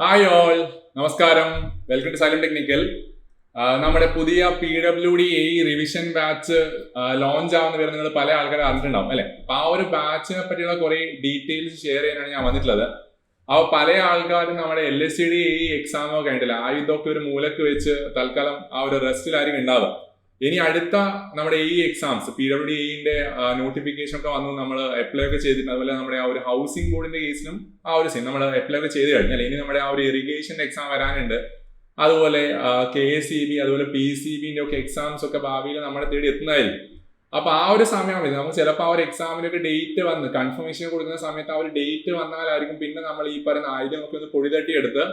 Hi all, നമസ്കാരം. Welcome to silent technical. നമ്മുടെ പുതിയ PWD റിവിഷൻ ബാച്ച് ലോഞ്ച് ആവുന്ന പേര് നിങ്ങൾ പല ആൾക്കാർ അറിഞ്ഞിട്ടുണ്ടാവും അല്ലെ. അപ്പൊ ആ ഒരു ബാച്ചിനെ പറ്റിയുള്ള കുറെ ഡീറ്റെയിൽസ് ഷെയർ ചെയ്യാനാണ് ഞാൻ വന്നിട്ടുള്ളത്. അപ്പൊ പല ആൾക്കാരും നമ്മുടെ LSCD എക്സാമോ കഴിഞ്ഞിട്ടില്ല, ഇതൊക്കെ ഒരു മൂലക്ക് വെച്ച് തൽക്കാലം ആ ഒരു റെസ്റ്റിലായിരിക്കും ഉണ്ടാവുക. ഇനി അടുത്ത നമ്മുടെ എക്സാംസ് PWD നോട്ടിഫിക്കേഷൻ ഒക്കെ വന്നു, നമ്മൾ അപ്ലൈ ഒക്കെ ചെയ്തിട്ടുണ്ട്. അതുപോലെ നമ്മുടെ ആ ഒരു ഹൗസിംഗ് ബോർഡിന്റെ കേസിലും ആ ഒരു സെയിം നമ്മൾ അപ്ലൈ ഒക്കെ ചെയ്ത് കഴിഞ്ഞാൽ ഇനി നമ്മുടെ ആ ഒരു ഇറിഗേഷൻ എക്സാം വരാനുണ്ട്. അതുപോലെ KSEB അതുപോലെ PCB ഒക്കെ എക്സാംസ് ഒക്കെ ഭാവിയിൽ നമ്മളെ തേടി എത്തുന്നതായിരിക്കും. അപ്പൊ ആ ഒരു സമയമാകുമ്പോൾ നമുക്ക് ചിലപ്പോൾ ആ ഒരു എക്സാമിനൊക്കെ ഡേറ്റ് വന്ന് കൺഫർമേഷൻ കൊടുക്കുന്ന സമയത്ത് ആ ഒരു ഡേറ്റ് വന്നാലായിരിക്കും പിന്നെ നമ്മൾ ഈ പറയുന്ന ആയുധം ഒക്കെ ഒന്ന് പൊടിതട്ടിയെടുത്ത്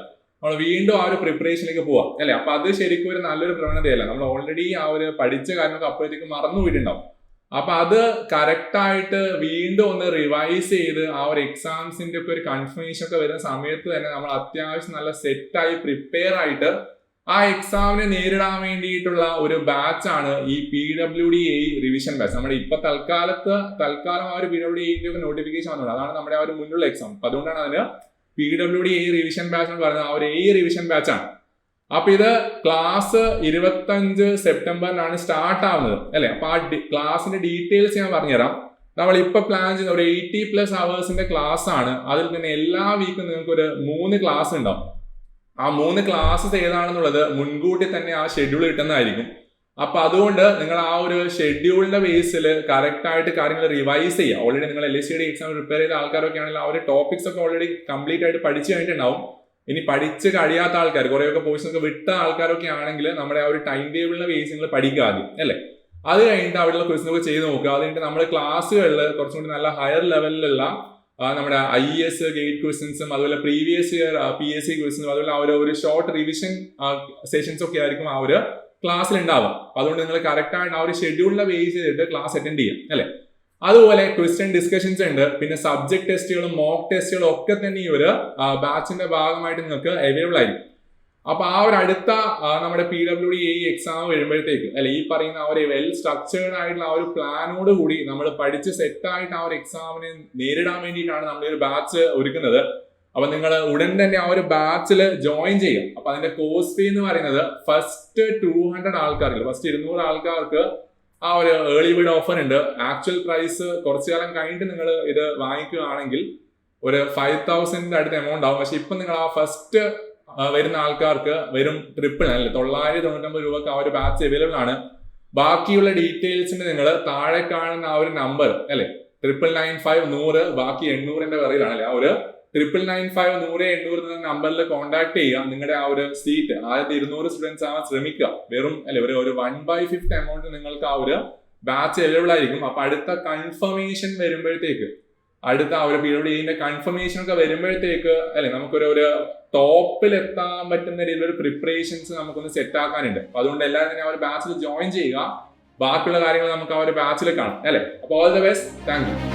നമ്മൾ വീണ്ടും ആ ഒരു പ്രിപ്പറേഷനിലേക്ക് പോവാം അല്ലെ. അപ്പൊ അത് ശരിക്കും ഒരു നല്ലൊരു പ്രവണതയല്ല. നമ്മൾ ഓൾറെഡി ആ ഒരു പഠിച്ച കാര്യങ്ങളൊക്കെ അപ്പോഴത്തേക്ക് മറന്നു പോയിട്ടുണ്ടാവും. അപ്പൊ അത് കറക്റ്റ് ആയിട്ട് വീണ്ടും ഒന്ന് റിവൈസ് ചെയ്ത് ആ ഒരു എക്സാംസിന്റെ ഒക്കെ ഒരു കൺഫർമേഷൻ ഒക്കെ വരുന്ന സമയത്ത് തന്നെ നമ്മൾ അത്യാവശ്യം നല്ല സെറ്റായി പ്രിപ്പയർ ആയിട്ട് ആ എക്സാമിനെ നേരിടാൻ വേണ്ടിയിട്ടുള്ള ഒരു ബാച്ചാണ് ഈ PWD റിവിഷൻ ബാച്ച്. നമ്മുടെ ഇപ്പൊ തൽക്കാലം ആ ഒരു PWD ഒക്കെ നോട്ടിഫിക്കേഷൻ വന്നത്, അതാണ് നമ്മുടെ ആ ഒരു മുന്നിലുള്ള എക്സാം. അപ്പൊ അതുകൊണ്ടാണ് അതിന് PWD റിവിഷൻ ബാച്ച് എന്ന് പറയുന്നത് ആ ഒരു റിവിഷൻ ബാച്ചാണ്. അപ്പൊ ഇത് ക്ലാസ് 25 സെപ്റ്റംബറിനാണ് സ്റ്റാർട്ട് ആവുന്നത് അല്ലെ. അപ്പൊ ആ ക്ലാസിന്റെ ഡീറ്റെയിൽസ് ഞാൻ പറഞ്ഞുതരാം. നമ്മൾ ഇപ്പൊ പ്ലാൻ ചെയ്യുന്ന ഒരു 80+ അവേഴ്സിന്റെ ക്ലാസ് ആണ്. അതിൽ തന്നെ എല്ലാ വീക്കും നിങ്ങൾക്ക് ഒരു 3 ക്ലാസ് ഉണ്ടാവും. ആ 3 ക്ലാസ്സസ് ഏതാണെന്നുള്ളത് മുൻകൂട്ടി തന്നെ ആ ഷെഡ്യൂൾ കിട്ടുന്നതായിരിക്കും. അപ്പൊ അതുകൊണ്ട് നിങ്ങൾ ആ ഒരു ഷെഡ്യൂളിന്റെ ബേസിൽ കറക്റ്റ് ആയിട്ട് കാര്യങ്ങൾ റിവൈസ് ചെയ്യുക. ഓൾറെഡി നിങ്ങൾ LSCD എക്സാം പ്രിപ്പയർ ചെയ്ത ആൾക്കാരൊക്കെ ആണെങ്കിൽ ആ ഒരു ടോപ്പിക്സ് ഒക്കെ ഓൾറെഡി കംപ്ലീറ്റ് ആയിട്ട് പഠിച്ചു കഴിഞ്ഞിട്ടുണ്ടാവും. ഇനി പഠിച്ച് കഴിയാത്ത ആൾക്കാർ, കുറേയൊക്കെ പോർഷൻസ് ഒക്കെ വിട്ട ആൾക്കാരൊക്കെ ആണെങ്കിൽ നമ്മുടെ ആ ഒരു ടൈം ടേബിളിന്റെ ബേസ് നിങ്ങൾ പഠിക്കുക ആദ്യം അല്ലെ. അത് കഴിഞ്ഞിട്ട് അവിടെയുള്ള ക്വസ്റ്റ്യൻ ഒക്കെ ചെയ്ത് നോക്കുക. അത് കഴിഞ്ഞിട്ട് നമ്മുടെ ക്ലാസ്സുകളിൽ കുറച്ചും കൂടി നല്ല ഹയർ ലെവലിലുള്ള നമ്മുടെ IAS ഗേറ്റ് ക്വസ്റ്റ്യൻസും അതുപോലെ പ്രീവിയസ് ഇയർ PSC ക്വസ്റ്റ്യൻസും അതുപോലെ ആ ഒരു ഷോർട്ട് റിവിഷൻ സെഷൻസ് ഒക്കെ ആയിരിക്കും ആ ഒരു ക്ലാസ്സിൽ ഉണ്ടാവുക. അതുകൊണ്ട് നിങ്ങൾ കറക്റ്റ് ആയിട്ട് ആ ഒരു ഷെഡ്യൂളിനെ ബേസ് ചെയ്തിട്ട് ക്ലാസ് അറ്റൻഡ് ചെയ്യാം അല്ലെ. അതുപോലെ ക്വസ്റ്റ്യൻ ഡിസ്കഷൻസ് ഉണ്ട്, പിന്നെ സബ്ജക്ട് ടെസ്റ്റുകളും മോക്ക് ടെസ്റ്റുകളും ഒക്കെ തന്നെ ഈ ഒരു ബാച്ചിന്റെ ഭാഗമായിട്ട് നിങ്ങൾക്ക് അവൈലബിൾ ആയിരിക്കും. അപ്പൊ ആ ഒരു അടുത്ത നമ്മുടെ PWD എക്സാം വരുമ്പോഴത്തേക്ക് അല്ലെ, ഈ പറയുന്ന ആ ഒരു വെൽ സ്ട്രക്ചേർഡ് ആയിട്ടുള്ള ആ ഒരു പ്ലാനോട് കൂടി നമ്മൾ പഠിച്ച് സെറ്റായിട്ട് ആ ഒരു എക്സാമിനെ നേരിടാൻ വേണ്ടിയിട്ടാണ് നമ്മൾ ഈ ഒരു ബാച്ച് ഒരുക്കുന്നത്. അപ്പൊ നിങ്ങൾ ഉടൻ തന്നെ ആ ഒരു ബാച്ചിൽ ജോയിൻ ചെയ്യും. അപ്പൊ അതിന്റെ കോഴ്സ് ഫീ എന്ന് പറയുന്നത് ഫസ്റ്റ് 200 ആൾക്കാർക്ക്, ഫസ്റ്റ് 200 ആൾക്കാർക്ക് ആ ഒരു ഏർലി ബിഡ് ഓഫർ ഉണ്ട്. ആക്ച്വൽ പ്രൈസ് കുറച്ചു കാലം കഴിഞ്ഞിട്ട് നിങ്ങൾ ഇത് വാങ്ങിക്കുകയാണെങ്കിൽ ഒരു 5000 അടുത്ത എമൗണ്ട് ആവും. പക്ഷെ ഇപ്പൊ നിങ്ങൾ ആ ഫസ്റ്റ് വരുന്ന ആൾക്കാർക്ക് വെറും 999 രൂപക്ക് ആ ഒരു ബാച്ച് അവൈലബിൾ ആണ്. ബാക്കിയുള്ള ഡീറ്റെയിൽസിന് നിങ്ങൾ താഴെ കാണുന്ന ആ ഒരു നമ്പർ അല്ലെ 9995 ബാക്കി 800 വിറയിലാണ് അല്ലെ, ആ ഒരു 9995 നമ്പറിൽ കോൺടാക്ട് ചെയ്യുക. നിങ്ങളുടെ ആ ഒരു സീറ്റ് ആദ്യത്തെ 200 സ്റ്റുഡൻസ് ആവാൻ ശ്രമിക്കുക. വെറും അല്ലെ ഒരു 1/5 എമൗണ്ട് നിങ്ങൾക്ക് ആ ഒരു ബാച്ച് അവൈലബിൾ ആയിരിക്കും. അപ്പൊ അടുത്ത കൺഫർമേഷൻ വരുമ്പോഴത്തേക്ക്, അടുത്ത ആ ഒരു PWD കൺഫർമേഷൻ ഒക്കെ വരുമ്പോഴത്തേക്ക് അല്ലെ നമുക്കൊരു ടോപ്പിൽ എത്താൻ പറ്റുന്ന രീതിയിലൊരു പ്രിപ്പറേഷൻസ് നമുക്കൊന്ന് സെറ്റ് ആക്കാനുണ്ട്. അപ്പൊ അതുകൊണ്ട് എല്ലാവരും തന്നെ ആ ഒരു ബാച്ചിൽ ജോയിൻ ചെയ്യുക. ബാക്കിയുള്ള കാര്യങ്ങൾ നമുക്ക് ആ ഒരു ബാച്ചിൽ കാണാം അല്ലെ. അപ്പൊ all the best, thank you.